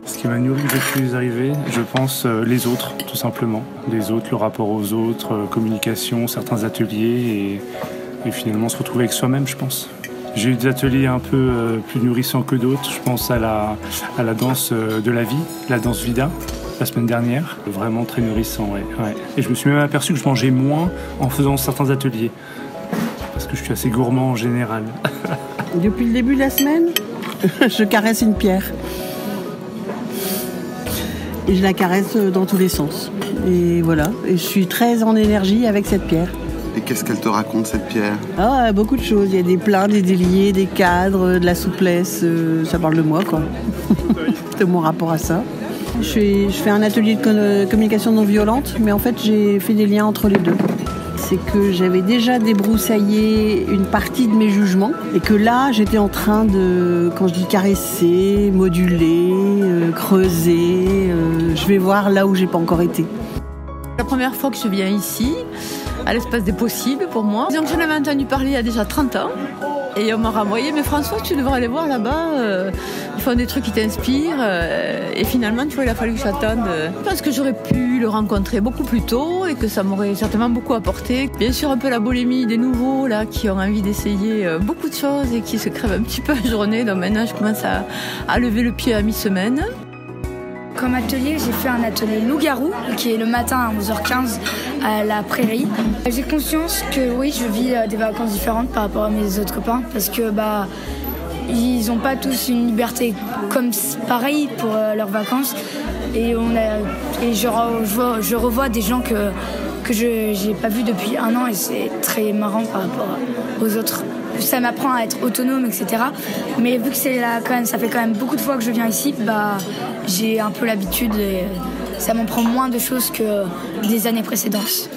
Ce qui m'a nourri depuis les arrivées, je pense les autres, tout simplement. Les autres, le rapport aux autres, communication, certains ateliers et finalement se retrouver avec soi-même, je pense. J'ai eu des ateliers un peu plus nourrissants que d'autres. Je pense à la danse de la vie, la danse Vida, la semaine dernière. Vraiment très nourrissant, ouais. Et je me suis même aperçu que je mangeais moins en faisant certains ateliers. Parce que je suis assez gourmand en général. Depuis le début de la semaine, je caresse une pierre. Et je la caresse dans tous les sens. Et voilà, et je suis très en énergie avec cette pierre. Et qu'est-ce qu'elle te raconte, cette pierre? Ah, beaucoup de choses. Il y a des pleins, des déliés, des cadres, de la souplesse. Ça parle de moi, quoi. De mon rapport à ça. Je fais un atelier de communication non violente, mais en fait, j'ai fait des liens entre les deux. C'est que j'avais déjà débroussaillé une partie de mes jugements et que là, j'étais en train de, quand je dis caresser, moduler, creuser, je vais voir là où j'ai pas encore été. La première fois que je viens ici, à l'espace des possibles pour moi. Disons que j'en avais entendu parler il y a déjà 30 ans. Et on m'a renvoyé, mais François, tu devrais aller voir là-bas, ils font des trucs qui t'inspirent. Et finalement, tu vois, il a fallu que j'attende. Je pense que j'aurais pu le rencontrer beaucoup plus tôt et que ça m'aurait certainement beaucoup apporté. Bien sûr, un peu la boulimie des nouveaux, là, qui ont envie d'essayer beaucoup de choses et qui se crèvent un petit peu la journée. Donc maintenant, je commence à lever le pied à mi-semaine. Comme atelier, j'ai fait un atelier loup-garou qui est le matin à 11h15 à la prairie. J'ai conscience que oui, je vis des vacances différentes par rapport à mes autres copains parce que ils n'ont pas tous une liberté comme pareil pour leurs vacances et je revois des gens que je n'ai pas vus depuis un an et c'est très marrant par rapport aux autres. Ça m'apprend à être autonome, etc. Mais vu que ça fait quand même beaucoup de fois que je viens ici, j'ai un peu l'habitude et ça m'en prend moins de choses que des années précédentes.